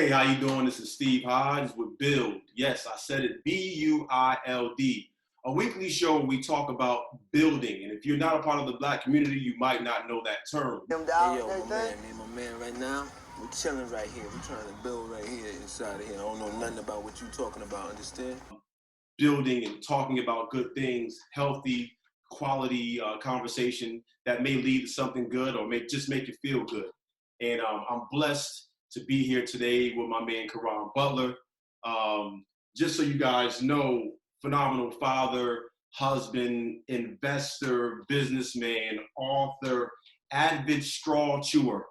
Hey, how you doing? This is Steve Hodge with Build. Yes, I said it, B-U-I-L-D. A weekly show where we talk about building. And if you're not a part of the Black community, you might not know that term. Hey, yo, my man, right now, we're chilling right here. We're trying to build right here inside of here. I don't know nothing about what you're talking about, understand? Building and talking about good things, healthy, quality conversation that may lead to something good or may just make you feel good. And I'm blessed to be here today with my man, Caron Butler. Just so you guys know, phenomenal father, husband, investor, businessman, author, avid straw chewer.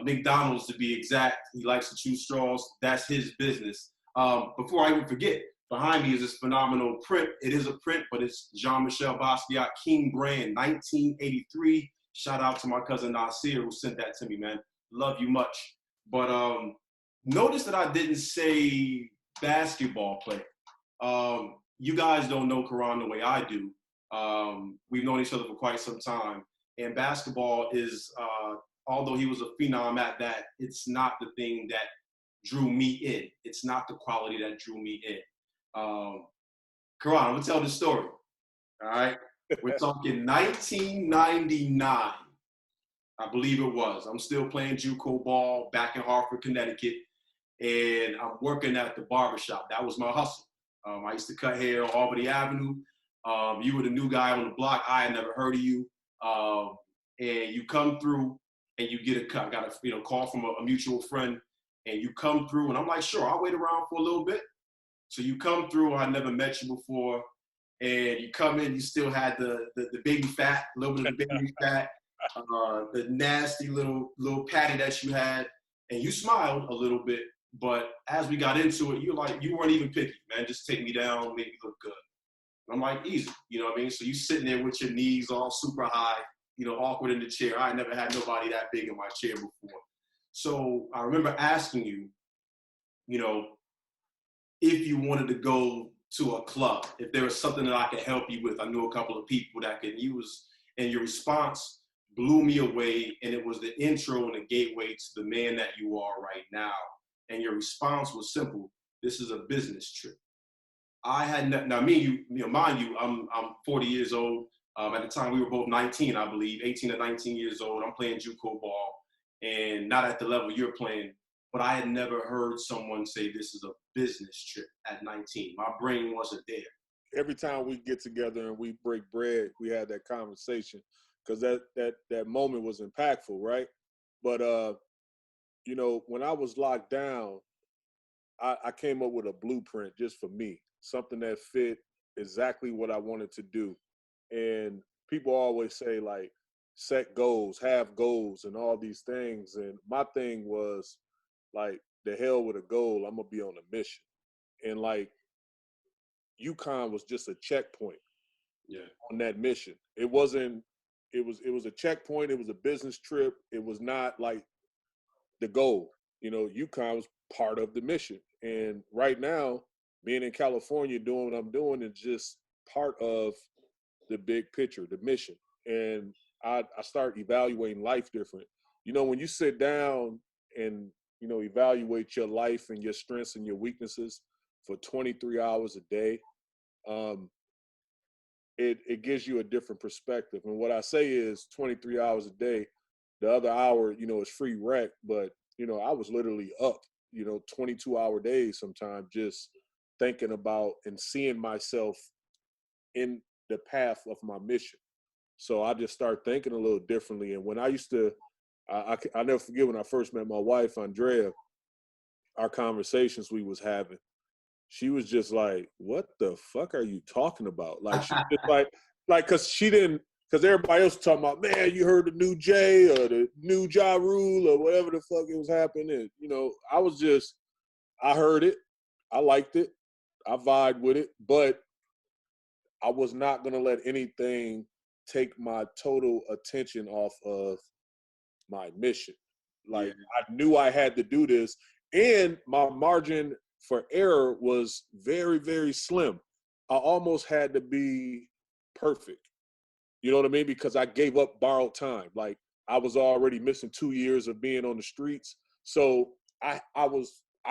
McDonald's to be exact. He likes to chew straws. That's his business. Before I even forget, behind me is this phenomenal print. It is a print, but it's Jean-Michel Basquiat, King Brand, 1983. Shout out to my cousin Nasir who sent that to me, man. Love you much. But notice that I didn't say basketball player. You guys don't know Caron the way I do. We've known each other for quite some time. And basketball is, although he was a phenom at that, it's not the thing that drew me in. It's not the quality that drew me in. Caron, I'm gonna tell the story. All right, we're talking 1999. I believe it was. I'm still playing JUCO ball back in Hartford, Connecticut, and I'm working at the barbershop. That was my hustle. I used to cut hair on Albany Avenue. You were the new guy on the block. I had never heard of you, and you come through and you get a cut. I got a call from a mutual friend, and you come through, and I'm like, sure, I'll wait around for a little bit. So you come through. I never met you before, and you come in. You still had the baby fat, a little bit of the baby fat. The nasty little patty that you had, and you smiled a little bit, but as we got into it, you weren't even picky, man. Just take me down, make me look good. And I'm like, easy, you know what I mean? So you sitting there with your knees all super high, awkward in the chair. I never had nobody that big in my chair before. So I remember asking you, if you wanted to go to a club, if there was something that I could help you with. I knew a couple of people that could use, and your response blew me away, and it was the intro and the gateway to the man that you are right now. And your response was simple: this is a business trip. I had now me, mind you, I'm 40 years old. At the time, we were both 19, I believe, 18 to 19 years old. I'm playing JUCO ball, and not at the level you're playing. But I had never heard someone say this is a business trip at 19. My brain wasn't there. Every time we get together and we break bread, we had that conversation. Because that moment was impactful, right? But when I was locked down, I came up with a blueprint just for me, something that fit exactly what I wanted to do. And people always say, like, set goals, have goals, and all these things. And my thing was, like, the hell with a goal, I'm gonna be on a mission. And like, UConn was just a checkpoint on that mission. It wasn't. It was a checkpoint. It was a business trip. It was not like the goal. UConn was part of the mission. And right now, being in California, doing what I'm doing is just part of the big picture, the mission. And I start evaluating life different. When you sit down and, evaluate your life and your strengths and your weaknesses for 23 hours a day, it gives you a different perspective. And what I say is 23 hours a day, the other hour, is free rec. But, I was literally up, 22-hour days sometimes, just thinking about and seeing myself in the path of my mission. So I just started thinking a little differently. And when I used to, I never forget when I first met my wife, Andrea, our conversations we was having, she was just like, what the fuck are you talking about? Like, she just because everybody else was talking about, man, you heard the new Jay or the new Ja Rule or whatever the fuck it was happening. I heard it. I liked it. I vibed with it. But I was not going to let anything take my total attention off of my mission. Like, I knew I had to do this. And my margin for error was very, very slim. I almost had to be perfect. You know what I mean? Because I gave up borrowed time. Like, I was already missing 2 years of being on the streets. So I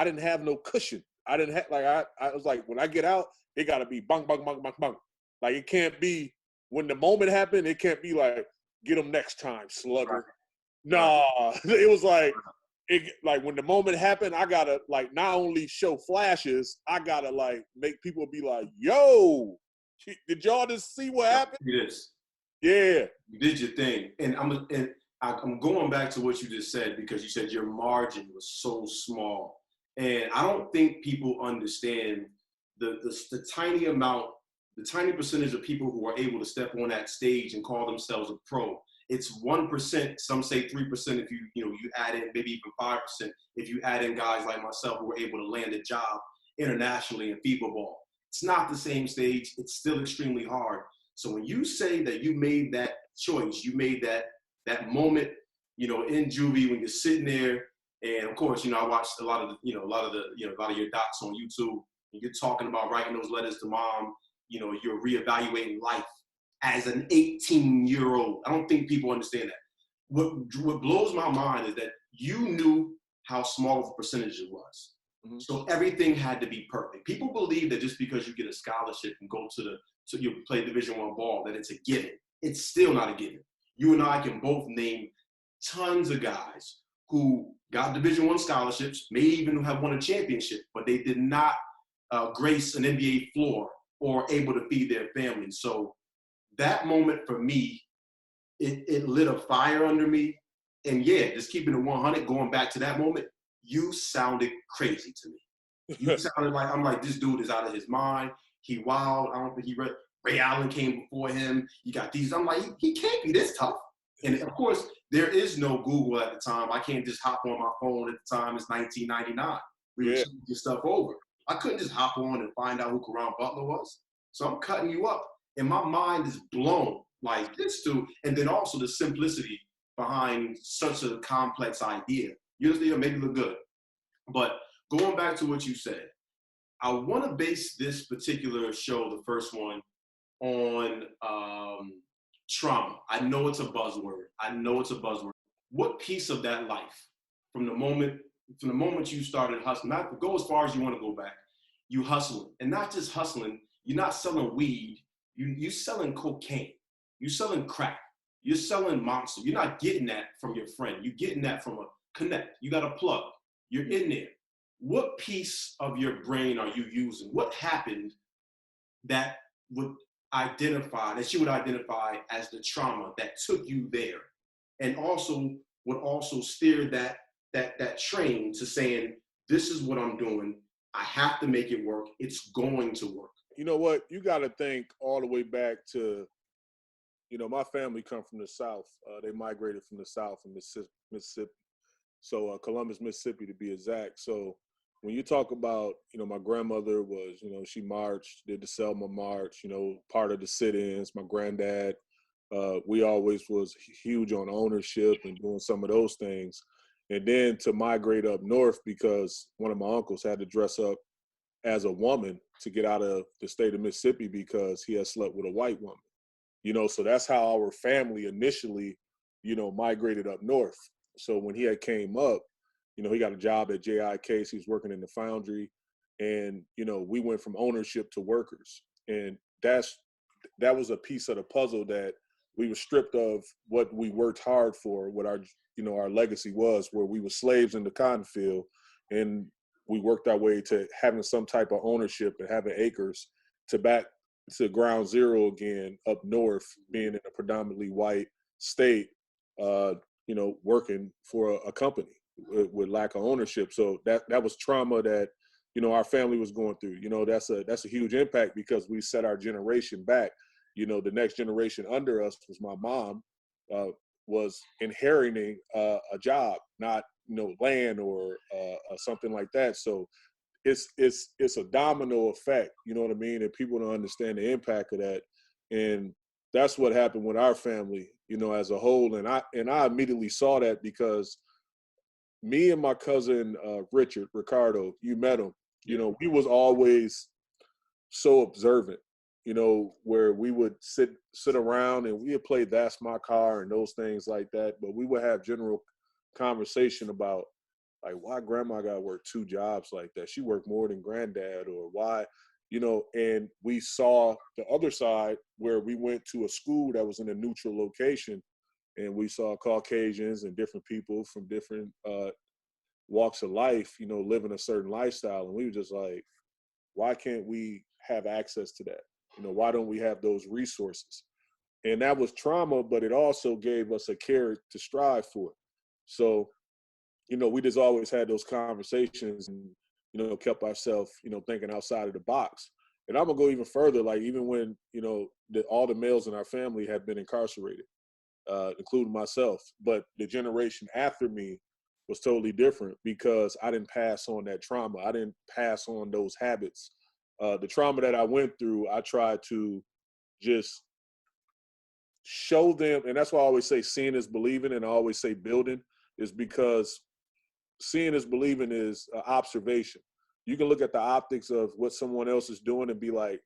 didn't have no cushion. I didn't have I was like, when I get out, it gotta be bang, bang, bang, bang, bang. Like it can't be when the moment happened, it can't be like, get them next time, slugger. Nah. It was like when the moment happened, I gotta like not only show flashes, I gotta like make people be like, yo, did y'all just see what happened? It is. Yeah. You did your thing. And I'm going back to what you just said, because you said your margin was so small. And I don't think people understand the tiny amount, the tiny percentage of people who are able to step on that stage and call themselves a pro. It's 1%, some say 3% if you add in maybe even 5% if you add in guys like myself who were able to land a job internationally in FIBA ball. It's not the same stage. It's still extremely hard. So when you say that you made that choice, you made that moment, in juvie when you're sitting there, and of course, I watched a lot of your docs on YouTube, and you're talking about writing those letters to mom. You're reevaluating life as an 18-year-old. I don't think people understand that. What blows my mind is that you knew how small of a percentage it was. Mm-hmm. So everything had to be perfect. People believe that just because you get a scholarship and go to you play Division I ball, that it's a given. It's still not a given. You and I can both name tons of guys who got Division I scholarships, may even have won a championship, but they did not grace an NBA floor or able to feed their families. So that moment for me, it lit a fire under me. And yeah, just keeping it 100, going back to that moment, you sounded crazy to me. You sounded like, I'm like, this dude is out of his mind. He wild. I don't think he read. Ray Allen came before him. You got these. I'm like, he can't be this tough. And of course, there is no Google at the time. I can't just hop on my phone at the time. It's 1999. We were changing stuff over. I couldn't just hop on and find out who Caron Butler was. So I'm cutting you up. And my mind is blown like this dude. And then also the simplicity behind such a complex idea. You know, make it look good. But going back to what you said, I want to base this particular show, the first one, on trauma. I know it's a buzzword. What piece of that life, from the moment you started hustling, not go as far as you want to go back, you hustling, and not just hustling. You're not selling weed. You selling cocaine. You're selling crack. You're selling monster. You're not getting that from your friend. You're getting that from a connect. You got a plug. You're in there. What piece of your brain are you using? What happened that you would identify as the trauma that took you there, and also would also steer that train to saying, this is what I'm doing. I have to make it work. It's going to work. You know what? You got to think all the way back to, my family come from the South. They migrated from the South in Mississippi. So Columbus, Mississippi, to be exact. So when you talk about, my grandmother was, she marched, did the Selma March, part of the sit-ins. My granddad, we always was huge on ownership and doing some of those things. And then to migrate up north because one of my uncles had to dress up as a woman to get out of the state of Mississippi because he had slept with a white woman. So that's how our family initially, migrated up north. So when he had came up, he got a job at J.I. Case. He was working in the foundry. And, we went from ownership to workers. And that was a piece of the puzzle that we were stripped of what we worked hard for, what our legacy was, where we were slaves in the cotton field. And we worked our way to having some type of ownership and having acres to back to ground zero again up north, being in a predominantly white state, working for a company with lack of ownership. So that was trauma that, our family was going through. That's a huge impact because we set our generation back. The next generation under us was my mom, was inheriting a job, not, land or something like that. So it's a domino effect, you know what I mean? And people don't understand the impact of that. And that's what happened with our family, as a whole. And I immediately saw that because me and my cousin, Ricardo, you met him, we was always so observant, where we would sit around and we would play That's My Car and those things like that. But we would have general conversation about, Like, why grandma got to work 2 jobs like that? She worked more than granddad, or why, you know? And we saw the other side where we went to a school that was in a neutral location, and we saw Caucasians and different people from different walks of life, you know, living a certain lifestyle. And we were just like, why can't we have access to that? You know, why don't we have those resources? And that was trauma, but it also gave us a carrot to strive for. So, you know, we just always had those conversations and, you know, kept ourselves, you know, thinking outside of the box. And I'm gonna go even further, like even when, you know, all the males in our family had been incarcerated, including myself, but the generation after me was totally different because I didn't pass on that trauma. I didn't pass on those habits. The trauma that I went through, I tried to just show them, and that's why I always say seeing is believing, and I always say building, is because seeing is believing is observation. You can look at the optics of what someone else is doing and be like,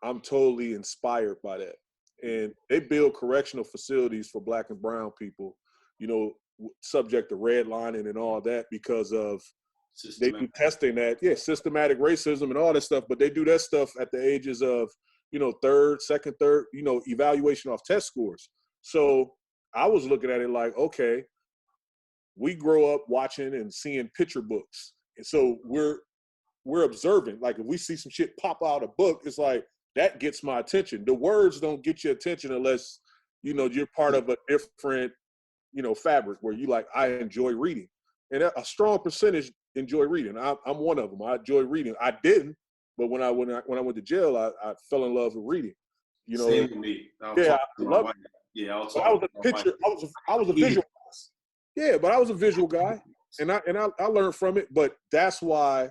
I'm totally inspired by that. And they build correctional facilities for Black and brown people, you know, subject to redlining and all that because of they do testing that, systematic racism and all that stuff, but they do that stuff at the ages of, you know, second, third, you know, evaluation off test scores. So I was looking at it like, okay, we grow up watching and seeing picture books. And so we're observing. Like if we see some shit pop out a book, it's like, that gets my attention. The words don't get your attention unless, you know, you're part of a different, you know, fabric where you like, I enjoy reading. And a strong percentage enjoy reading. I'm one of them. I enjoy reading. I didn't, but when I went to jail, I fell in love with reading. You know, same with me. I love it. Yeah, I was I was a picture. I was a visual. Yeah, but I was a visual guy, and I learned from it. But that's why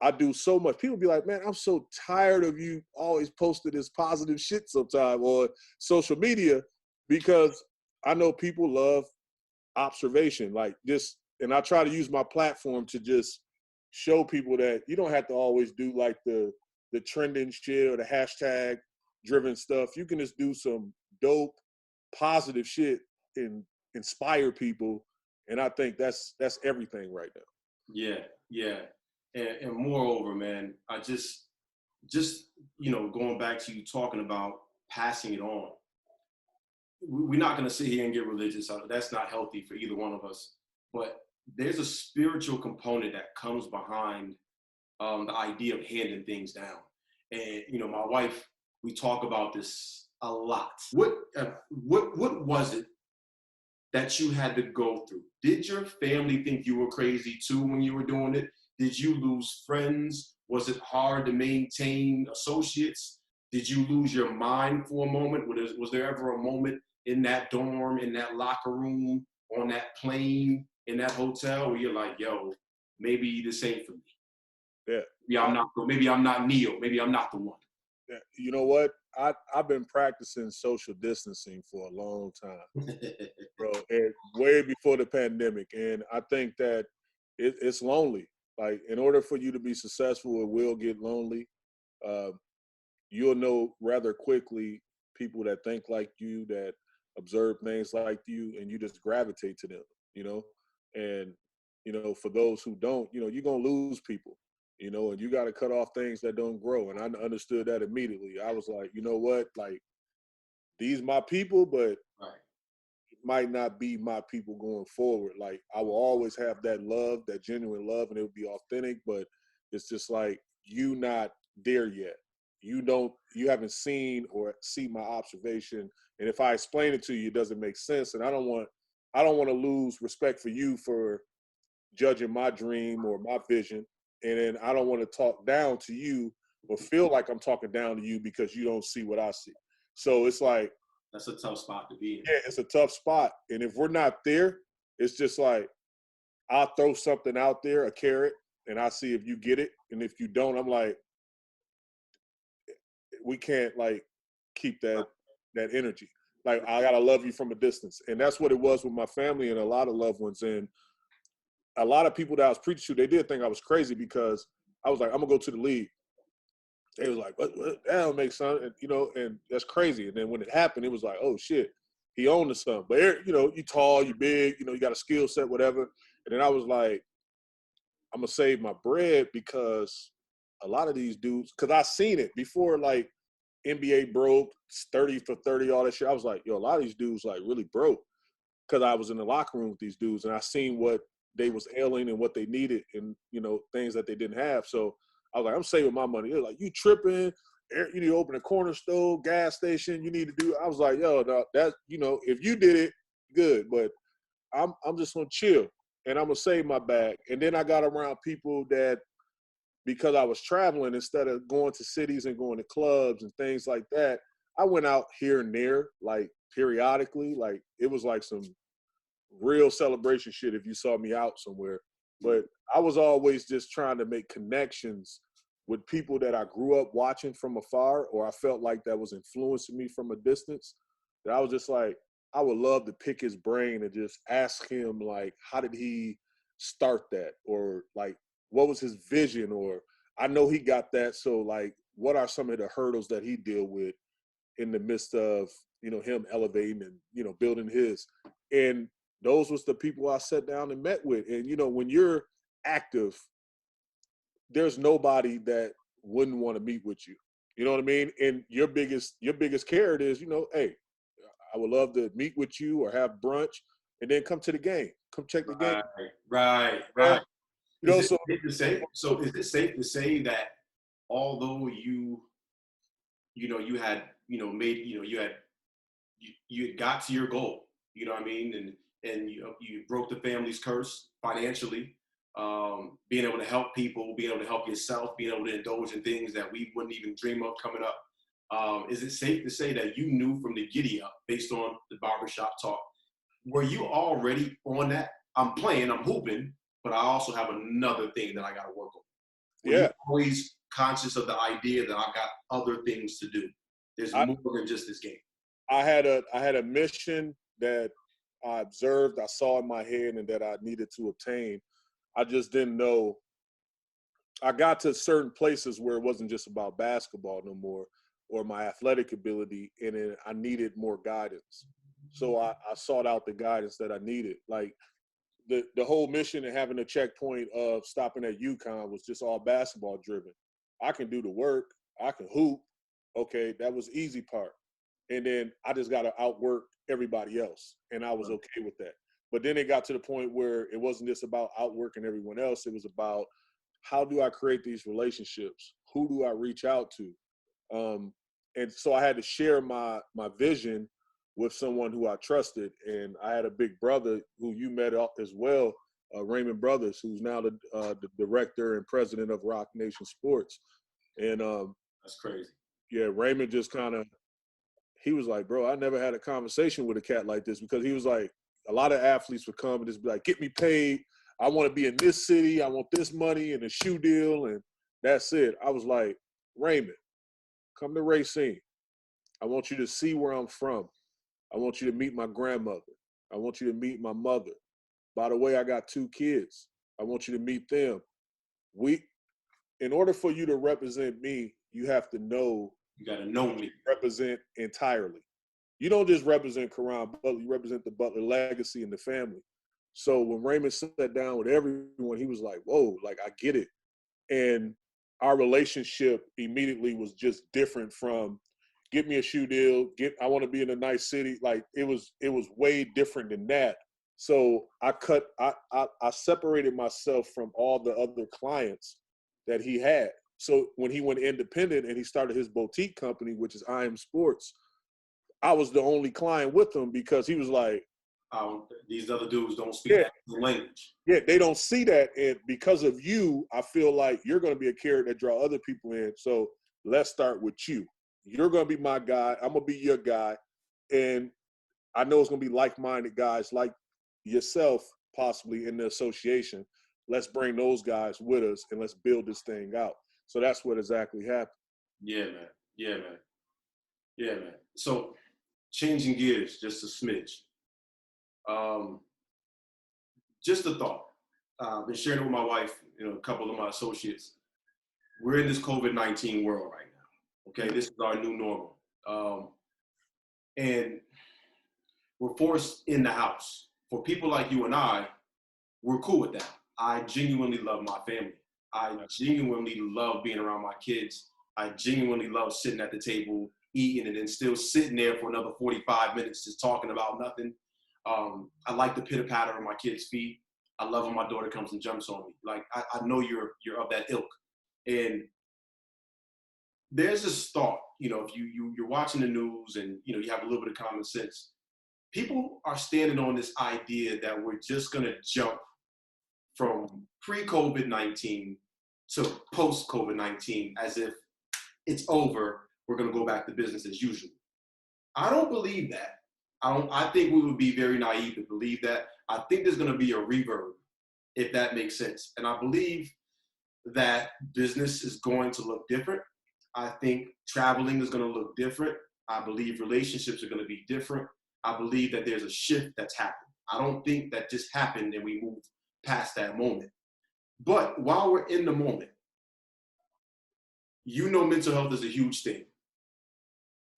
I do so much. People be like, man, I'm so tired of you always posting this positive shit sometime on social media, because I know people love observation. Like just, and I try to use my platform to just show people that you don't have to always do like the trending shit or the hashtag driven stuff. You can just do some dope, positive shit and inspire people. And I think that's everything right now. Yeah. And moreover, man, I just, you know, going back to you talking about passing it on. We're not going to sit here and get religious. That's not healthy for either one of us. But there's a spiritual component that comes behind the idea of handing things down. And, you know, my wife, we talk about this a lot. What was it that you had to go through? Did your family think you were crazy too when you were doing it? Did you lose friends? Was it hard to maintain associates? Did you lose your mind for a moment? Was there ever a moment in that dorm, in that locker room, on that plane, in that hotel where you're like, yo, maybe this ain't for me? Yeah. Maybe I'm not Neo. Maybe I'm not the one. Yeah. You know what? I've been practicing social distancing for a long time, bro, and way before the pandemic. And I think that it's lonely. Like, in order for you to be successful, it will get lonely. You'll know rather quickly people that think like you, that observe things like you, and you just gravitate to them, you know? And, you know, for those who don't, you know, you're going to lose people, you know, and you got to cut off things that don't grow. And I understood that immediately. I was like, you know what? Like, these my people, but it might not be my people going forward. Like, I will always have that love, that genuine love, and it will be authentic, but it's just like, you not there yet. You haven't seen or see my observation. And if I explain it to you, it doesn't make sense. And I don't want to lose respect for you for judging my dream or my vision. And then I don't want to talk down to you or feel like I'm talking down to you because you don't see what I see. So it's like, that's a tough spot to be in. Yeah, it's a tough spot. And if we're not there, it's just like, I'll throw something out there, a carrot, and I see if you get it. And if you don't, I'm like, we can't like keep that energy. Like, I gotta love you from a distance. And that's what it was with my family and a lot of loved ones. And a lot of people that I was preaching to, they did think I was crazy because I was like, I'm gonna go to the league. They was like, what? That don't make sense, and, you know, and that's crazy. And then when it happened, it was like, oh shit, he owned the something. But you know, you tall, you big, you know, you got a skill set, whatever. And then I was like, I'm gonna save my bread because a lot of these dudes, because I seen it before, like NBA broke 30 for 30, all that shit. I was like, yo, a lot of these dudes like really broke because I was in the locker room with these dudes and I seen what they was ailing and what they needed and, you know, things that they didn't have. So I was like, I'm saving my money. They're like, you tripping? You need to open a corner store, gas station. You need to do. I was like, yo, no, that, you know, if you did it, good. But I'm just gonna chill and I'm gonna save my bag. And then I got around people that, because I was traveling, instead of going to cities and going to clubs and things like that, I went out here and there, like periodically. Like it was like some real celebration shit if you saw me out somewhere. But I was always just trying to make connections with people that I grew up watching from afar, or I felt like that was influencing me from a distance. That I was just like, I would love to pick his brain and just ask him, like, how did he start that? Or like, what was his vision? Or I know he got that. So like, what are some of the hurdles that he deal with in the midst of, you know, him elevating and, you know, building his? And those was the people I sat down and met with. And, you know, when you're active, there's nobody that wouldn't want to meet with you. You know what I mean? And your biggest carrot is, you know, hey, I would love to meet with you or have brunch and then come to the game. Come check the game. Right. You know, Is it so safe to say? So is it safe to say that although you know, you had, you know, made, you know, you had got to your goal, you know what I mean? And you broke the family's curse financially, being able to help people, being able to help yourself, being able to indulge in things that we wouldn't even dream of coming up. Is it safe to say that you knew from the giddy up, based on the barbershop talk, were you already on that? I'm playing, I'm hooping, but I also have another thing that I got to work on. Were you yeah, always conscious of the idea that I got other things to do? There's I, more than just this game. I had a mission that I observed, I saw in my head, and that I needed to obtain. I just didn't know. I got to certain places where it wasn't just about basketball no more, or my athletic ability, and then I needed more guidance. So I sought out the guidance that I needed. Like the whole mission and having a checkpoint of stopping at UConn was just all basketball driven. I can do the work. I can hoop. Okay, that was the easy part. And then I just got to outwork everybody else. And I was okay with that. But then it got to the point where it wasn't just about outworking everyone else. It was about, how do I create these relationships? Who do I reach out to? And so I had to share my vision with someone who I trusted. And I had a big brother who you met as well, Raymond Brothers, who's now the director and president of Rock Nation Sports. And That's crazy. yeah, Raymond just kind of, he was like, bro, I never had a conversation with a cat like this, because he was like, a lot of athletes would come and just be like, get me paid. I want to be in this city. I want this money and a shoe deal. And that's it. I was like, Raymond, come to Racine. I want you to see where I'm from. I want you to meet my grandmother. I want you to meet my mother. By the way, I got 2 kids. I want you to meet them. In order for you to represent me, you have to know. You got to know me. Represent entirely. You don't just represent Caron Butler, you represent the Butler legacy and the family. So when Raymond sat down with everyone, he was like, whoa, like, I get it. And our relationship immediately was just different from, get me a shoe deal, I want to be in a nice city. Like, it was way different than that. So I separated myself from all the other clients that he had. So when he went independent and he started his boutique company, which is I Am Sports, I was the only client with him, because he was like, these other dudes don't speak that language. Yeah, they don't see that. And because of you, I feel like you're going to be a carrot that draw other people in. So let's start with you. You're going to be my guy. I'm going to be your guy. And I know it's going to be like-minded guys like yourself, possibly, in the association. Let's bring those guys with us and let's build this thing out. So that's what exactly happened. Yeah, man. So changing gears just a smidge. Just a thought. I've been sharing it with my wife, you know, a couple of my associates. We're in this COVID-19 world right now. Okay, this is our new normal. And we're forced in the house. For people like you and I, we're cool with that. I genuinely love my family. I genuinely love being around my kids. I genuinely love sitting at the table, eating, and then still sitting there for another 45 minutes just talking about nothing. I like the pitter patter of my kids' feet. I love when my daughter comes and jumps on me. Like I know you're of that ilk. And there's this thought, if you're watching the news and you have a little bit of common sense, people are standing on this idea that we're just gonna jump from pre-COVID-19 to post-COVID-19 as if it's over, we're gonna go back to business as usual. I don't believe that. I think we would be very naive to believe that. I think there's gonna be a reverb, if that makes sense. And I believe that business is going to look different. I think traveling is going to look different. I believe relationships are going to be different. I believe that there's a shift that's happened. I don't think that just happened and we moved past that moment. But while we're in the moment, mental health is a huge thing.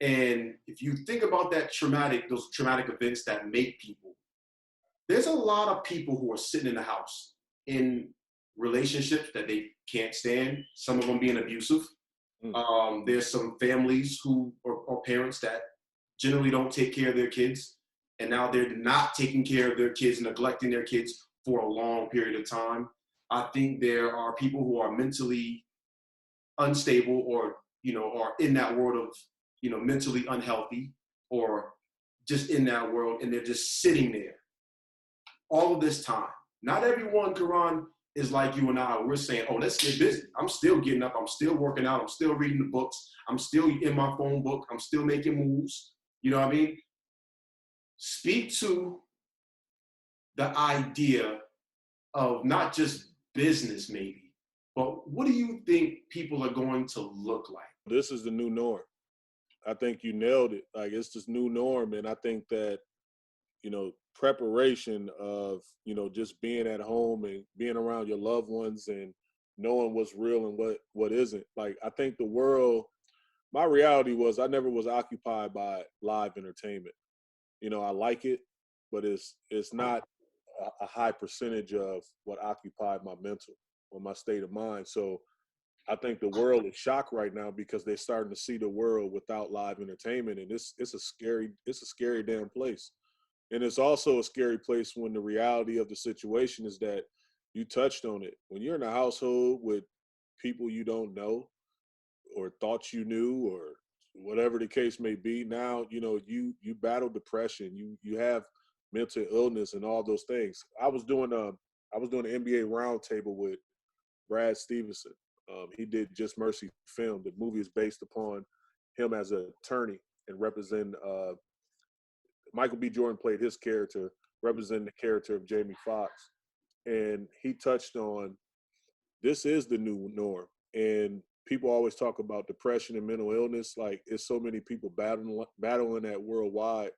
And if you think about those traumatic events that make people, there's a lot of people who are sitting in the house in relationships that they can't stand, some of them being abusive. There's some families or parents that generally don't take care of their kids, and now they're not taking care of their kids, neglecting their kids for a long period of time. I think there are people who are mentally unstable or are in that world of mentally unhealthy or just in that world, and they're just sitting there all of this time. Not everyone, Caron, is like you and I. We're saying, oh, let's get busy. I'm still getting up. I'm still working out. I'm still reading the books. I'm still in my phone book. I'm still making moves. You know what I mean? Speak to the idea of not just business, maybe, but what do you think people are going to look like? This is the new norm. I think you nailed it. Like, it's this new norm. And I think that, preparation of, just being at home and being around your loved ones and knowing what's real and what isn't. Like, I think the world, my reality was I never was occupied by live entertainment. I like it, but it's not a high percentage of what occupied my mental or my state of mind. So I think the world is shocked right now because they're starting to see the world without live entertainment. And it's a scary damn place. And it's also a scary place when the reality of the situation is that you touched on it. When you're in a household with people you don't know or thought you knew or whatever the case may be, now, you battle depression, you have mental illness and all those things. I was doing an NBA roundtable with Brad Stevenson. He did Just Mercy Film. The movie is based upon him as an attorney and representing Michael B. Jordan played his character, representing the character of Jamie Foxx. And he touched on, this is the new norm. And people always talk about depression and mental illness. Like, it's so many people battling that worldwide,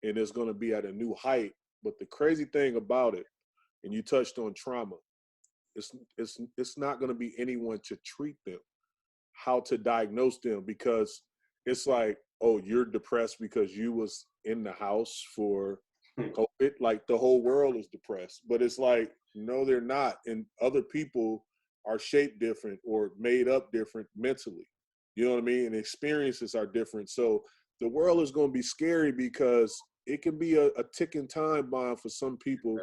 and it's going to be at a new height. But the crazy thing about it, and you touched on trauma, it's not going to be anyone to treat them, how to diagnose them, because it's like, oh, you're depressed because you was in the house for COVID. Like, the whole world is depressed. But it's like, no, they're not. And other people are shaped different or made up different mentally. You know what I mean? And experiences are different. So the world is going to be scary because it can be a ticking time bomb for some people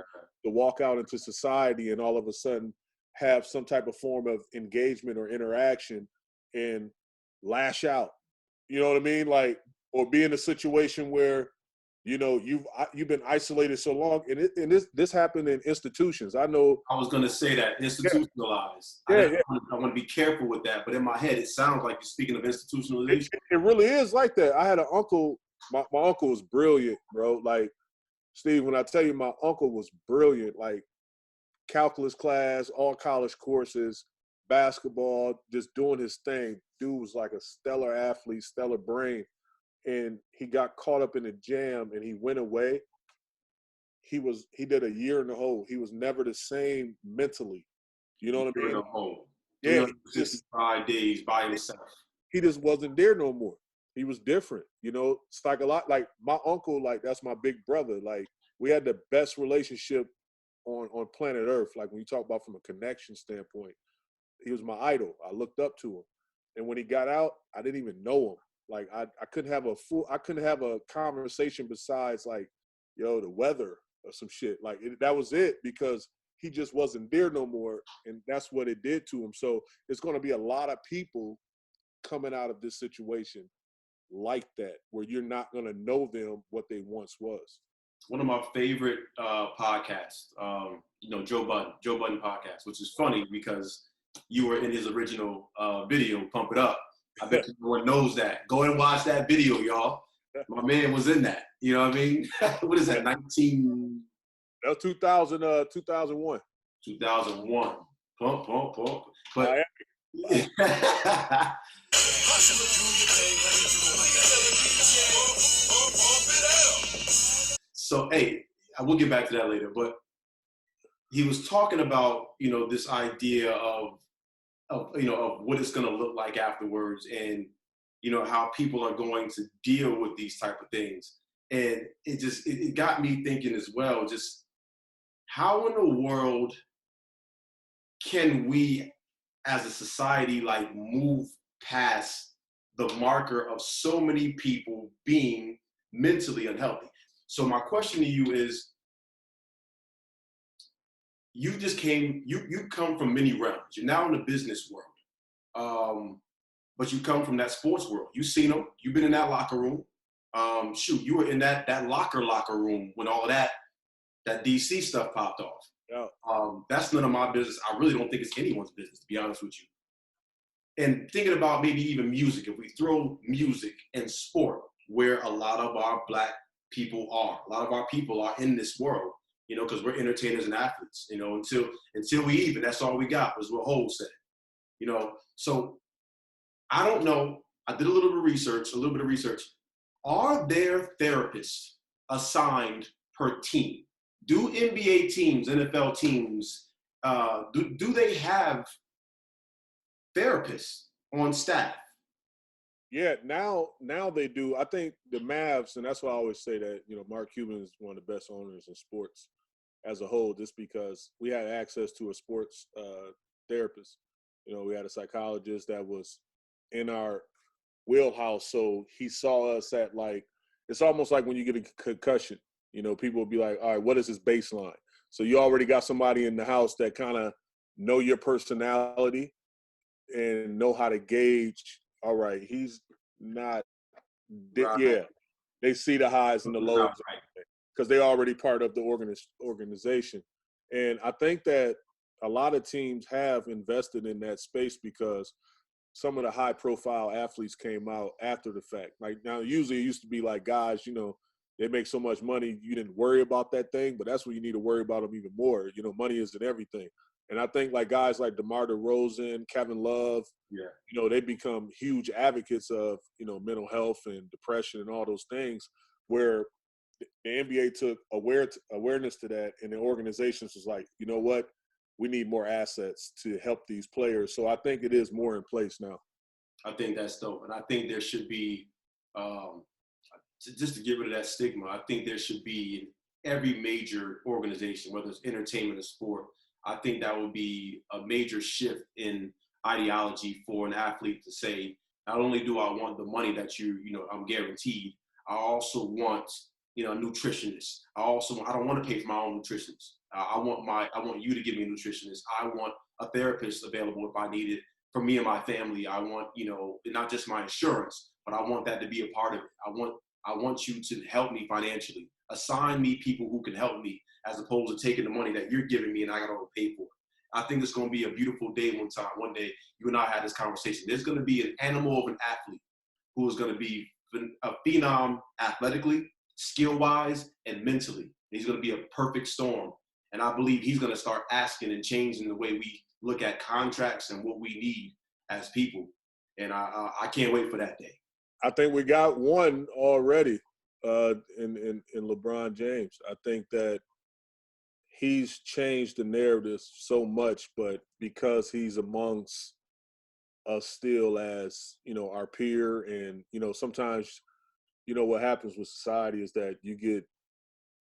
to walk out into society and all of a sudden have some type of form of engagement or interaction and lash out. You know what I mean? Like, or be in a situation where, you've been isolated so long, and this happened in institutions. I know. I was going to say that, institutionalized. Yeah. I want to be careful with that, but in my head, it sounds like you're speaking of institutionalization. It really is like that. I had an uncle. My uncle was brilliant, bro. Like, Steve, when I tell you my uncle was brilliant, like calculus class, all college courses, basketball, just doing his thing. Dude was like a stellar athlete, stellar brain. And he got caught up in a jam and he went away. He did a year in the hole. He was never the same mentally. You know what I mean? In the hole. Yeah. 365 days by himself. He just wasn't there no more. He was different. It's like a lot, like my uncle, like, that's my big brother. Like, we had the best relationship on planet Earth. Like when you talk about from a connection standpoint, he was my idol. I looked up to him. And when he got out, I didn't even know him. Like I couldn't have a conversation besides like, yo, the weather or some shit. Like that was it, because he just wasn't there no more. And that's what it did to him. So it's going to be a lot of people coming out of this situation like that, where you're not going to know them what they once was. One of my favorite podcasts, Joe Budden podcast, which is funny because you were in his original video, Pump It Up. I bet everyone knows that. Go and watch that video, y'all. My man was in that. You know what I mean? What is that, 19? That was 2001. 2001. Pump. But so, hey, I will get back to that later. But he was talking about, this idea of what it's going to look like afterwards, and how people are going to deal with these type of things. And it got me thinking as well, just how in the world can we as a society like move past the marker of so many people being mentally unhealthy? So my question to you is, you come from many realms. You're now in the business world. But you come from that sports world. You've seen them. You've been in that locker room. You were in that locker room when all of that DC stuff popped off. Yeah. That's none of my business. I really don't think it's anyone's business, to be honest with you. And thinking about maybe even music, if we throw music and sport, where a lot of our Black people are, a lot of our people are in this world, because we're entertainers and athletes, until we even, that's all we got, was what Hodge said. So I don't know. I did a little bit of research. Are there therapists assigned per team? Do NBA teams, NFL teams, do they have therapists on staff? Yeah, now they do. I think the Mavs, and that's why I always say that, Mark Cuban is one of the best owners in sports as a whole, just because we had access to a sports therapist. We had a psychologist that was in our wheelhouse. So he saw us at, like, it's almost like when you get a concussion, people will be like, all right, what is his baseline? So you already got somebody in the house that kind of know your personality and know how to gauge, all right, he's not, Right. Yeah, they see the highs and the lows because they're already part of the organization. And I think that a lot of teams have invested in that space because some of the high profile athletes came out after the fact. Like now, usually it used to be like guys, they make so much money, you didn't worry about that thing, but that's when you need to worry about them even more. Money isn't everything. And I think like guys like DeMar DeRozan, Kevin Love, they become huge advocates of, mental health and depression and all those things, where the NBA took awareness to that, and the organizations was like, you know what? We need more assets to help these players. So I think it is more in place now. I think that's dope. And I think there should be, just to get rid of that stigma, I think there should be in every major organization, whether it's entertainment or sport, I think that would be a major shift in ideology for an athlete to say, not only do I want the money that I'm guaranteed, I also want, a nutritionist. I don't want to pay for my own nutritionist. I want you to give me a nutritionist. I want a therapist available if I need it for me and my family. I want, not just my insurance, but I want that to be a part of it. I want you to help me financially. Assign me people who can help me, as opposed to taking the money that you're giving me and I got to pay for it. I think it's going to be a beautiful day one day, you and I had this conversation. There's going to be an animal of an athlete who is going to be a phenom athletically, skill-wise, and mentally. He's going to be a perfect storm. And I believe he's going to start asking and changing the way we look at contracts and what we need as people. And I can't wait for that day. I think we got one already in LeBron James. I think that he's changed the narrative so much, but because he's amongst us still as, our peer, and, sometimes, what happens with society is that you get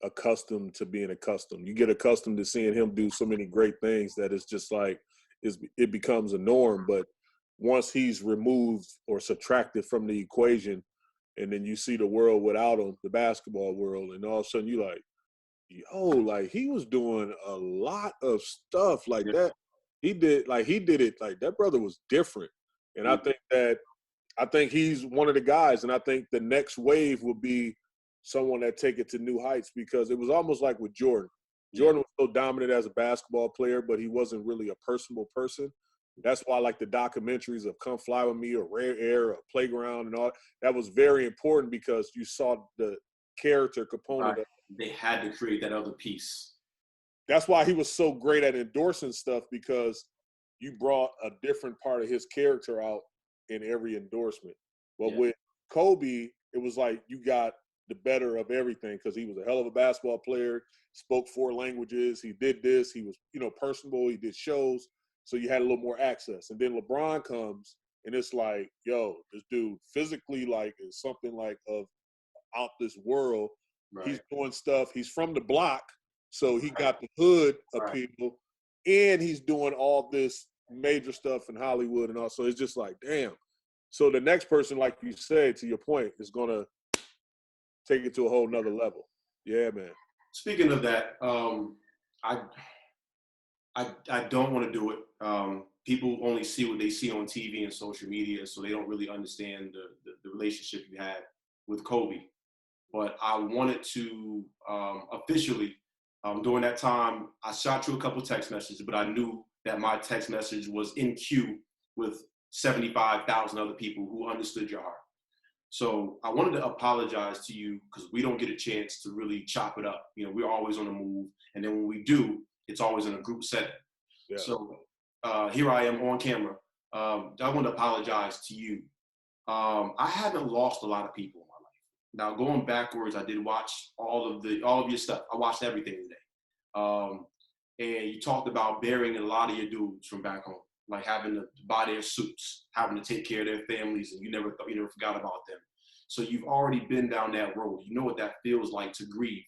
accustomed to being accustomed. You get accustomed to seeing him do so many great things that it's just like it becomes a norm. But once he's removed or subtracted from the equation, and then you see the world without him, the basketball world, and all of a sudden you like, yo, like he was doing a lot of stuff like that. He did it like that brother was different. And I think he's one of the guys, and I think the next wave will be someone that take it to new heights, because it was almost like with Jordan. Jordan was so dominant as a basketball player, but he wasn't really a personable person. That's why, like the documentaries of Come Fly With Me or Rare Air or Playground and all, that was very important because you saw the character component. Right. They had to create that other piece. That's why he was so great at endorsing stuff, because you brought a different part of his character out in every endorsement. But with Kobe, it was like you got the better of everything, because he was a hell of a basketball player, spoke 4 languages, he did this, he was, personable, he did shows, so you had a little more access. And then LeBron comes, and it's like, yo, this dude physically like is something like of out this world. Right. He's doing stuff. He's from the block, so he got the hood appeal, and he's doing all this major stuff in Hollywood and all. So it's just like, damn. So the next person, like you said, to your point, is gonna take it to a whole nother level. Yeah, man. Speaking of that, I don't want to do it. People only see what they see on TV and social media, so they don't really understand the relationship you had with Kobe. But I wanted to officially, during that time, I shot you a couple text messages, but I knew that my text message was in queue with 75,000 other people who understood your heart. So I wanted to apologize to you, because we don't get a chance to really chop it up. We're always on the move. And then when we do, it's always in a group setting. Yeah. So here I am on camera. I want to apologize to you. I haven't lost a lot of people in my life. Now, going backwards, I did watch all of your stuff. I watched everything today. And you talked about burying a lot of your dudes from back home, like having to buy their suits, having to take care of their families, and you never forgot about them. So you've already been down that road. You know what that feels like to grieve.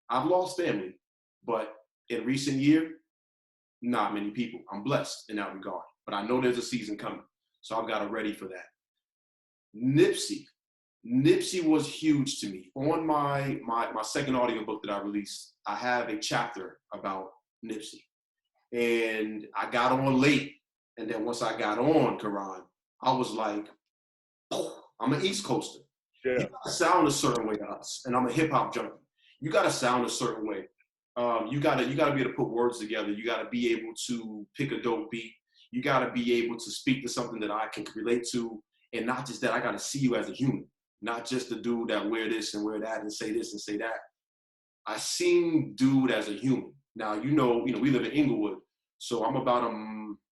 I've lost family, but in recent year, not many people. I'm blessed in that regard, but I know there's a season coming, so I've got to ready for that. Nipsey was huge to me. On my second audiobook that I released, I have a chapter about Nipsey, and I got on late. And then once I got on, Caron, I was like, oh, I'm an East Coaster. Yeah. You gotta sound a certain way to us, and I'm a hip hop junkie. You gotta sound a certain way. You gotta be able to put words together. You gotta be able to pick a dope beat. You gotta be able to speak to something that I can relate to, and not just that. I gotta see you as a human, not just the dude that wear this and wear that and say this and say that. I seen dude as a human. Now we live in Inglewood, so I'm about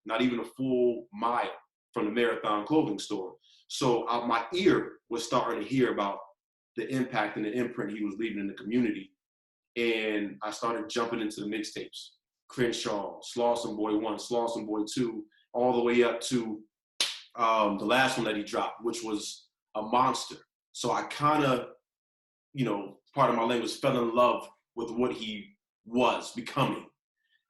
not even a full mile from the Marathon clothing store. So my ear was starting to hear about the impact and the imprint he was leaving in the community. And I started jumping into the mixtapes. Crenshaw, Slauson Boy 1, Slauson Boy 2, all the way up to the last one that he dropped, which was a monster. So I kind of, part of my language, fell in love with what he was becoming.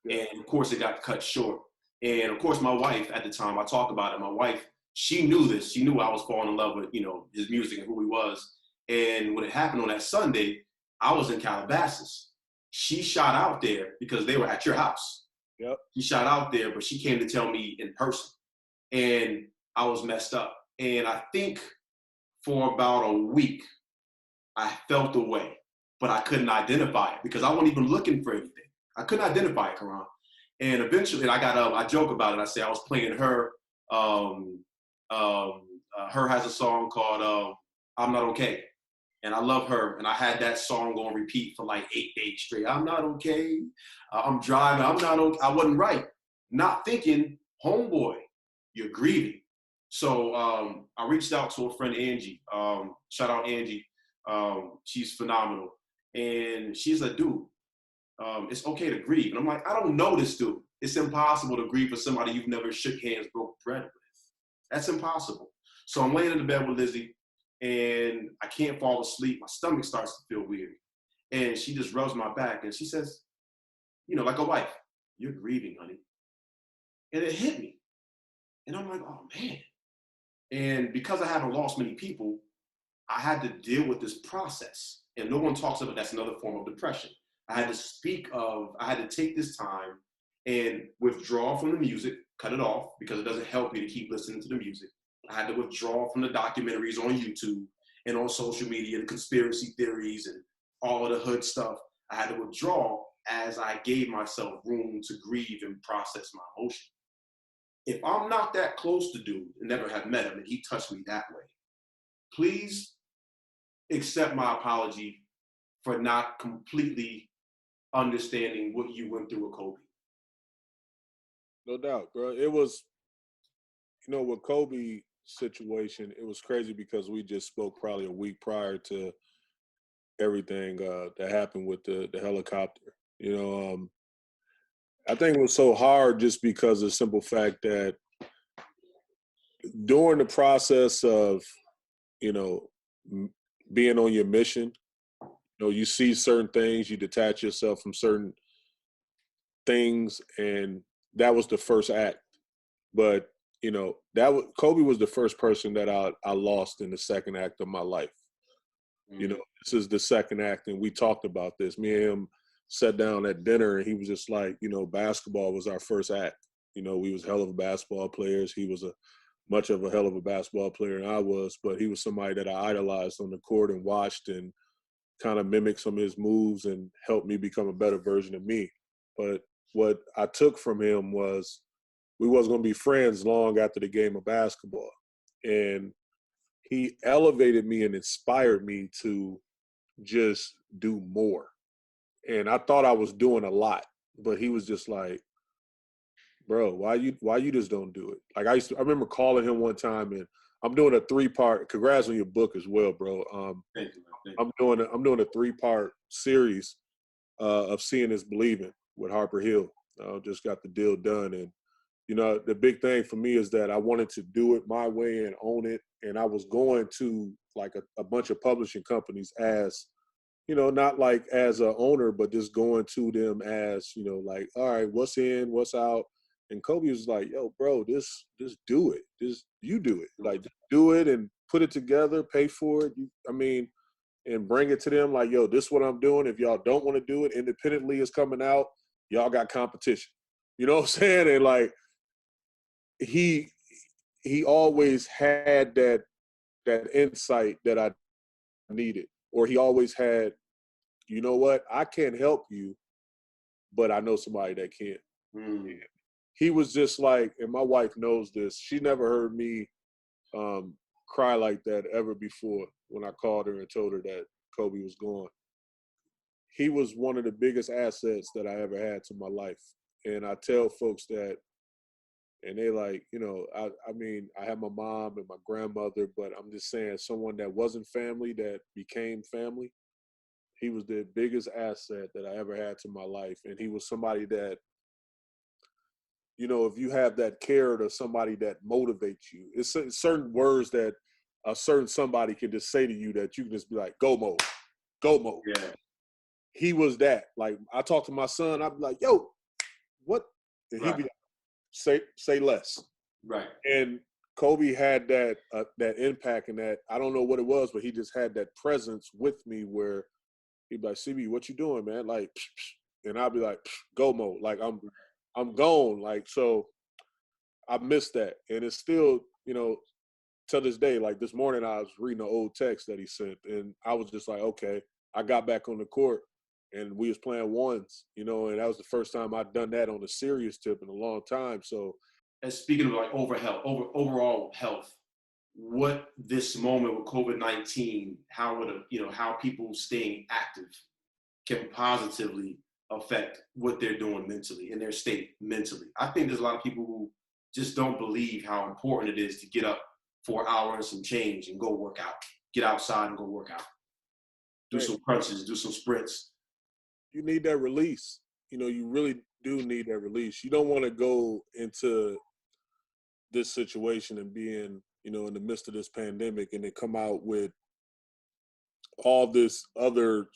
And of course it got cut short. And of course my wife at the time, I talk about it, my wife, she knew this. She knew I was falling in love with, his music and who he was. And when it happened on that Sunday, I was in Calabasas. She shot out there because they were at your house. Yep. She shot out there, but she came to tell me in person. And I was messed up. And I think for about a week, I felt the way, but I couldn't identify it because I wasn't even looking for anything. I couldn't identify it, Caron. And eventually I got up, I joke about it. I say I was playing her. Her has a song called I'm Not Okay. And I love her. And I had that song on repeat for like 8 days straight. I'm not okay. I'm driving. I'm not okay. I wasn't right. Not thinking, homeboy, you're grieving. So I reached out to a friend, Angie. Shout out Angie. She's phenomenal. And she's like, dude, it's okay to grieve. And I'm like, I don't know this dude. It's impossible to grieve for somebody you've never shook hands, broke bread with. That's impossible. So I'm laying in the bed with Lizzie, and I can't fall asleep. My stomach starts to feel weird. And she just rubs my back and she says, you know, like a wife, "You're grieving, honey." And it hit me. And I'm like, oh man. And because I haven't lost many people, I had to deal with this process. And no one talks about that's another form of depression. I had to take this time and withdraw from the music, cut it off because it doesn't help me to keep listening to the music. I had to withdraw from the documentaries on YouTube and on social media, the conspiracy theories and all of the hood stuff. I had to withdraw as I gave myself room to grieve and process my emotions. If I'm not that close to dude and never have met him and he touched me that way, please accept my apology for not completely understanding what you went through with Kobe. No doubt, bro. It was, with Kobe situation, it was crazy because we just spoke probably a week prior to everything that happened with the helicopter. I think it was so hard just because of the simple fact that during the process of, being on your mission, you see certain things, you detach yourself from certain things, and that was the first act. But Kobe was the first person that I lost in the second act of my life. Mm-hmm. This is the second act, and we talked about this. Me and him sat down at dinner, and he was just like, basketball was our first act. We was hell of a basketball players. He was much of a hell of a basketball player than I was, but he was somebody that I idolized on the court and watched and kind of mimicked some of his moves and helped me become a better version of me. But what I took from him was we wasn't going to be friends long after the game of basketball. And he elevated me and inspired me to just do more. And I thought I was doing a lot, but he was just like, bro, why you just don't do it? Like I remember calling him one time, and I'm doing a 3-part. Congrats on your book as well, bro. Thank you. I'm doing a 3-part series of Seeing is Believing with Harper Hill. Just got the deal done, and the big thing for me is that I wanted to do it my way and own it, and I was going to like a bunch of publishing companies as not like as a owner, but just going to them as like, all right, what's in, what's out. And Kobe was like, yo, bro, just do it. You do it. Like, just do it and put it together, pay for it. And bring it to them like, yo, this is what I'm doing. If y'all don't want to do it, independently is coming out. Y'all got competition. You know what I'm saying? And like, he always had that insight that I needed. Or he always had, you know what, I can't help you, but I know somebody that can. Mm. He was just like, and my wife knows this, she never heard me cry like that ever before when I called her and told her that Kobe was gone. He was one of the biggest assets that I ever had to my life. And I tell folks that, and they like, I have my mom and my grandmother, but I'm just saying someone that wasn't family that became family. He was the biggest asset that I ever had to my life. And he was somebody that, if you have that care to somebody that motivates you, it's certain words that a certain somebody can just say to you that you can just be like, go mode, go mode. Yeah. He was that. Like, I talk to my son, I'd be like, yo, what? And he'd be like, say less. Right. And Kobe had that impact, and that, I don't know what it was, but he just had that presence with me where he'd be like, CB, what you doing, man? Like, and I'd be like, go mode. Like, I'm gone. Like, so I miss that. And it's still, to this day, like this morning I was reading an old text that he sent, and I was just like, okay, I got back on the court and we was playing ones, and that was the first time I'd done that on a serious tip in a long time. So, and speaking of like overall health, what this moment with COVID-19, how people staying active can positively affect what they're doing mentally in their state mentally. I think there's a lot of people who just don't believe how important it is to get up for an hour and some change and go work out, get outside and go work out, do some crunches, do some sprints. You need that release. You really do need that release. You don't want to go into this situation and being, in the midst of this pandemic and then come out with all this other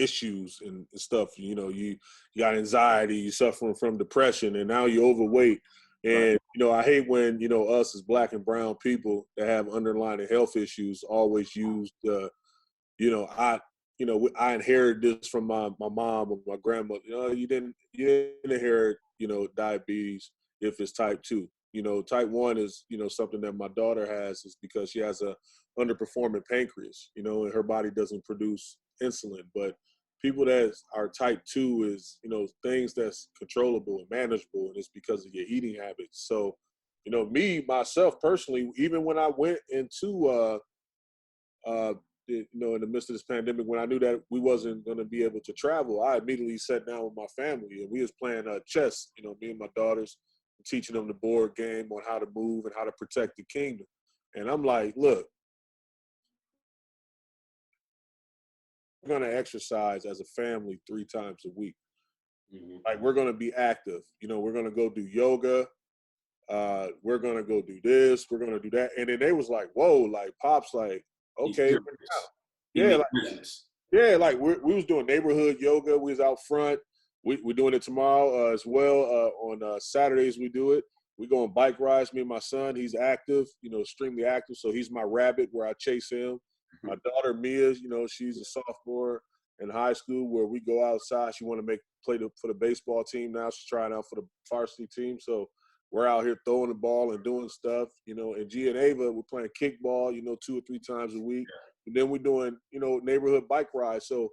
issues and stuff. You know, you got anxiety, you suffering from depression, and now you're overweight. And, you know, I hate when, you know, us as black and brown people that have underlying health issues always use you know, I inherited this from my mom or my grandmother. You know, you didn't inherit, you know, diabetes if it's type 2. You know, type 1 is, you know, something that my daughter has is because she has a underperforming pancreas, you know, and her body doesn't produce insulin. But people that are type 2 is, you know, things that's controllable and manageable, and it's because of your eating habits. So, you know, myself personally, even when I went into you know, in the midst of this pandemic, when I knew that we wasn't going to be able to travel, I immediately sat down with my family and we was playing chess, you know, me and my daughters, teaching them the board game on how to move and how to protect the kingdom. And I'm like, look, we're going to exercise as a family 3 times a week. Mm-hmm. Like, we're going to be active. You know, we're going to go do yoga. We're going to go do this. We're going to do that. And then they was like, whoa, like, Pop's like, okay. Yeah, like, yeah, like we was doing neighborhood yoga. We was out front. We're doing it tomorrow as well. On Saturdays we do it. We go on bike rides. Me and my son, he's active, you know, extremely active. So he's my rabbit where I chase him. My daughter Mia, you know, she's a sophomore in high school where we go outside. She want to play for the baseball team now. She's trying out for the varsity team. So we're out here throwing the ball and doing stuff, you know. And G and Ava, we're playing kickball, you know, 2 or 3 times a week. And then we're doing, you know, neighborhood bike rides. So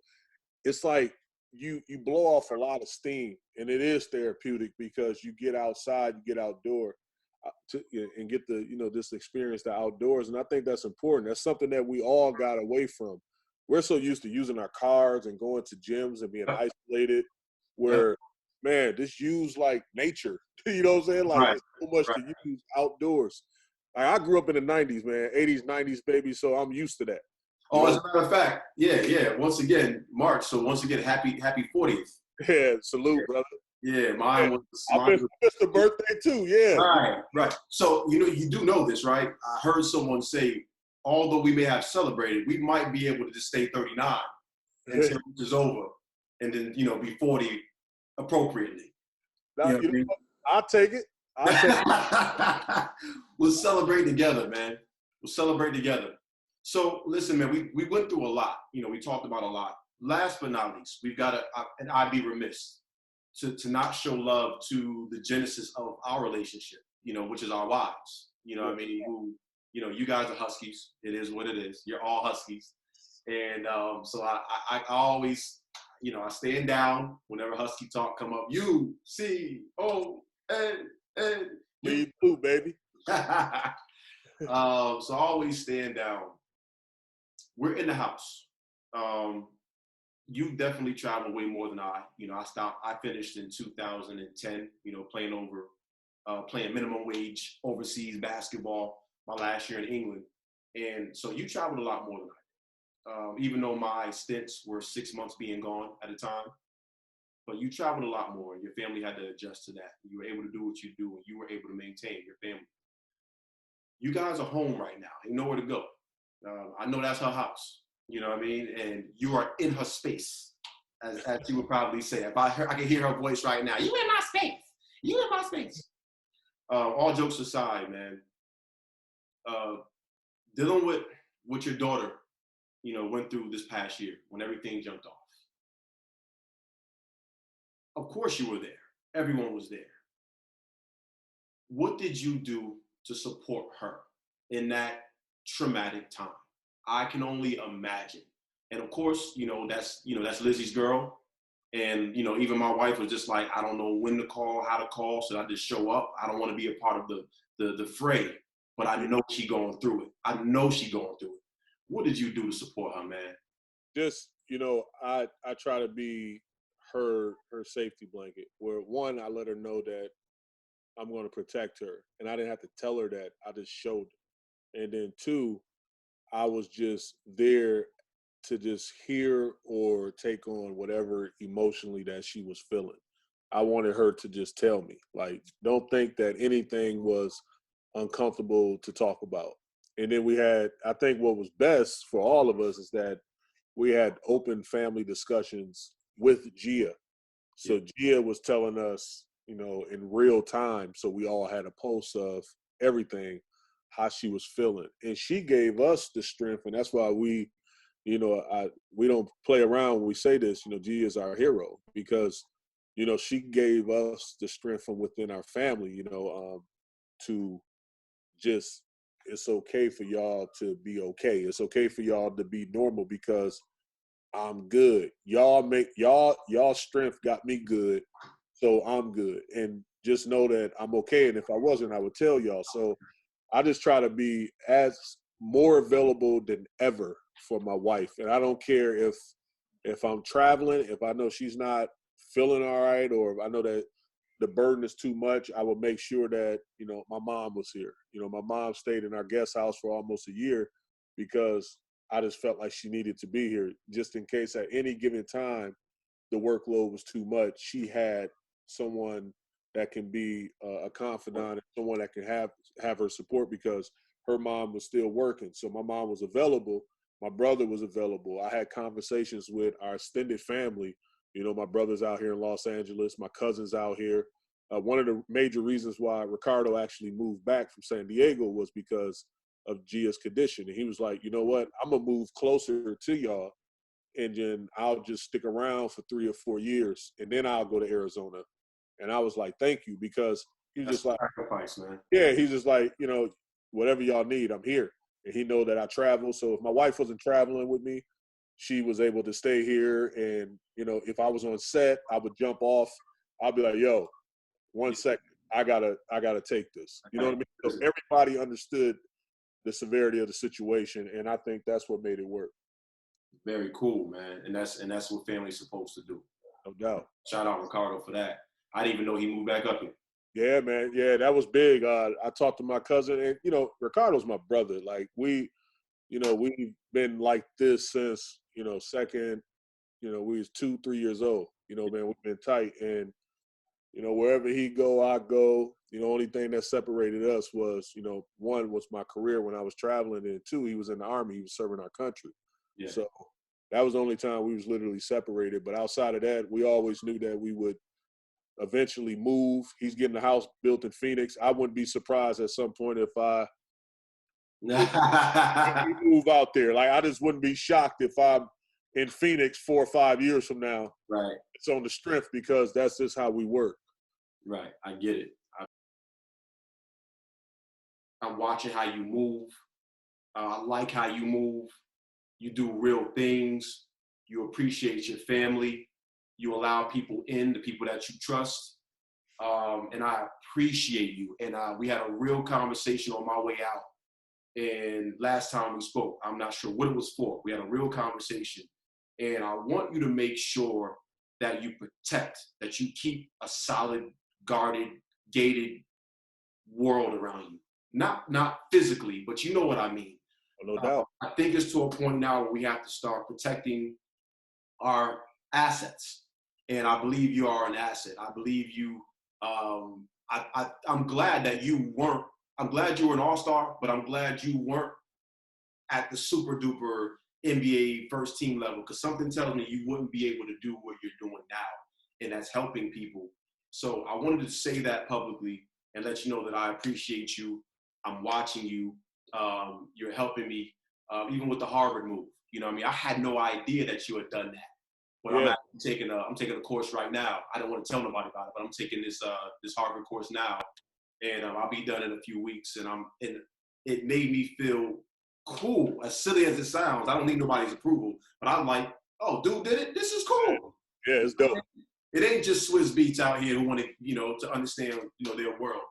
it's like you blow off a lot of steam, and it is therapeutic because you get outside, you get outdoor and get the, you know, this experience, the outdoors. And I think that's important. That's something that we all got away from. We're so used to using our cars and going to gyms and being isolated where, man, just use like nature. You know what I'm saying? Like, there's so much to use outdoors. Like, I grew up in the 90s, man, 80s, 90s, baby, so I'm used to that. Oh, as a matter of fact, yeah. Once again, March. So once again, happy 40th. Yeah, salute, brother. Yeah, mine was. I missed the birthday too. Yeah. Right. So you know, you do know this, right? I heard someone say, although we may have celebrated, we might be able to just stay 39 until it is over, and then, you know, be 40 appropriately. Now, you know, I'll take it. We'll celebrate together, man. We'll celebrate together. So listen, man, we went through a lot. You know, we talked about a lot. Last but not least, we've got and I'd be remiss to not show love to the genesis of our relationship, you know, which is our wives. You know what I mean? Who, you know, you guys are Huskies. It is what it is. You're all Huskies. And so I always, you know, I stand down whenever Husky talk come up. U-C-O-N-N. Me too, baby. So I always stand down. We're in the house. You definitely traveled way more than I. You know, I finished in 2010, you know, playing minimum wage overseas basketball my last year in England. And so you traveled a lot more than I did. Even though my stints were 6 months being gone at a time. But you traveled a lot more, and your family had to adjust to that. You were able to do what you do, and you were able to maintain your family. You guys are home right now. You know where to go. I know that's her house. You know what I mean? And you are in her space, as she would probably say. If I can hear her voice right now. You in my space. You in my space. All jokes aside, man. Dealing with what your daughter, you know, went through this past year when everything jumped off. Of course you were there. Everyone was there. What did you do to support her in that traumatic time? I can only imagine. And of course, you know, that's Lizzie's girl. And, you know, even my wife was just like, I don't know when to call, how to call. So I just show up. I don't want to be a part of the fray, but I know she going through it. What did you do to support her, man? Just, you know, I try to be her safety blanket, where one, I let her know that I'm going to protect her. And I didn't have to tell her that. I just showed her. And then two, I was just there to just hear or take on whatever emotionally that she was feeling. I wanted her to just tell me, like, don't think that anything was uncomfortable to talk about. And then I think what was best for all of us is that we had open family discussions with Gia. So Gia was telling us, you know, in real time, so we all had a pulse of everything, how she was feeling. And she gave us the strength, and that's why we, you know, we don't play around when we say this, you know, Gia is our hero because, you know, she gave us the strength from within our family, you know, to just, it's okay for y'all to be okay. It's okay for y'all to be normal because I'm good. Y'all strength got me good, so I'm good. And just know that I'm okay. And if I wasn't, I would tell y'all. So I just try to be as more available than ever for my wife. And I don't care if I'm traveling, if I know she's not feeling all right, or if I know that the burden is too much, I will make sure that, you know, my mom was here. You know, my mom stayed in our guest house for almost a year because I just felt like she needed to be here just in case at any given time the workload was too much. She had someone that can be a confidant and someone that can have her support because her mom was still working. So my mom was available. My brother was available. I had conversations with our extended family. You know, my brother's out here in Los Angeles. My cousin's out here. One of the major reasons why Ricardo actually moved back from San Diego was because of Gia's condition. And he was like, you know what, I'm going to move closer to y'all and then I'll just stick around for 3 or 4 years and then I'll go to Arizona. And I was like, thank you, because he was just like, sacrifice, man. Yeah, he's just like, you know, whatever y'all need, I'm here. And he know that I travel. So if my wife wasn't traveling with me, she was able to stay here. And, you know, if I was on set, I would jump off. I'll be like, yo, 1 second, I gotta take this. You know what I mean? So everybody understood the severity of the situation, and I think that's what made it work. Very cool, man. And that's what family's supposed to do. No doubt. Shout out Ricardo for that. I didn't even know he moved back up here. Yeah, man. Yeah, that was big. I talked to my cousin, and you know, Ricardo's my brother. Like we've been like this since, you know, we was 2-3 years old. You know, man, we've been tight, and you know, wherever he go, I go. You know, only thing that separated us was, you know, one was my career when I was traveling, and two, he was in the Army. He was serving our country. Yeah. So that was the only time we was literally separated. But outside of that, we always knew that we would eventually move. He's getting a house built in Phoenix. I wouldn't be surprised at some point if move out there. Like, I just wouldn't be shocked if I'm in Phoenix 4 or 5 years from now. Right. It's on the strength because that's just how we work. Right. I get it. I'm watching how you move. I like how you move. You do real things. You appreciate your family. You allow people in, the people that you trust. And I appreciate you. And we had a real conversation on my way out. And last time we spoke, I'm not sure what it was for. We had a real conversation. And I want you to make sure that you protect, that you keep a solid, guarded, gated world around you. Not physically, but you know what I mean. No doubt. I think it's to a point now where we have to start protecting our assets. And I believe you are an asset. I believe you, I'm glad that you weren't, I'm glad you were an all-star, but I'm glad you weren't at the super duper NBA first team level, because something tells me you wouldn't be able to do what you're doing now, and that's helping people. So I wanted to say that publicly and let you know that I appreciate you. I'm watching you. You're helping me, even with the Harvard move. You know what I mean? I had no idea that you had done that. But yeah. I'm taking a course right now. I don't want to tell nobody about it, but I'm taking this Harvard course now, and I'll be done in a few weeks. And it made me feel cool, as silly as it sounds. I don't need nobody's approval, but I'm like, oh, dude did it. This is cool. Yeah, it's dope. It ain't just Swiss Beats out here who want to, to understand, their world.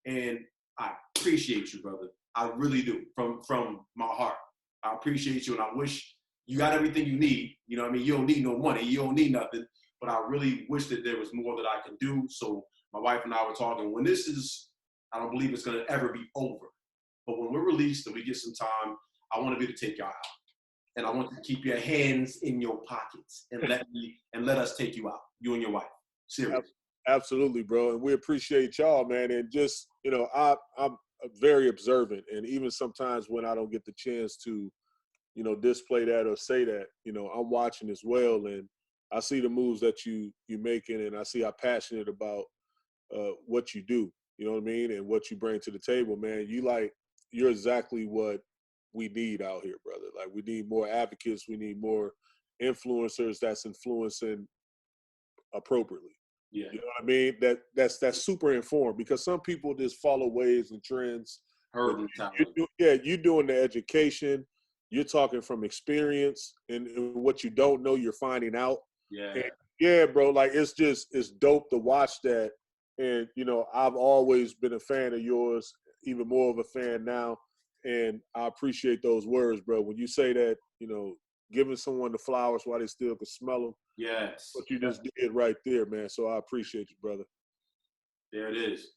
And I appreciate you, brother. I really do, from my heart. I appreciate you, and I wish you got everything you need. You know what I mean? You don't need no money. You don't need nothing. But I really wish that there was more that I could do. So my wife and I were talking, when this is, I don't believe it's going to ever be over. But when we're released and we get some time, I want to be able to take y'all out. And I want you to keep your hands in your pockets and let us take you out, you and your wife. Seriously. Absolutely, bro. And we appreciate y'all, man. And just, I'm very observant. And even sometimes when I don't get the chance to, display that or say that, I'm watching as well, and I see the moves that you making, and I see how passionate about what you do. You know what I mean, and what you bring to the table, man. You're exactly what we need out here, brother. Like, we need more advocates. We need more influencers that's influencing appropriately. Yeah. You know what I mean? That's super informed, because some people just follow waves and trends. Herd But mentality. you're doing the education. You're talking from experience, and what you don't know, you're finding out. Yeah. And yeah, bro. Like, it's dope to watch that. And I've always been a fan of yours, even more of a fan now. And I appreciate those words, bro. When you say that, giving someone the flowers while they still can smell them. Yes. What you just did right there, man. So I appreciate you, brother. There it is.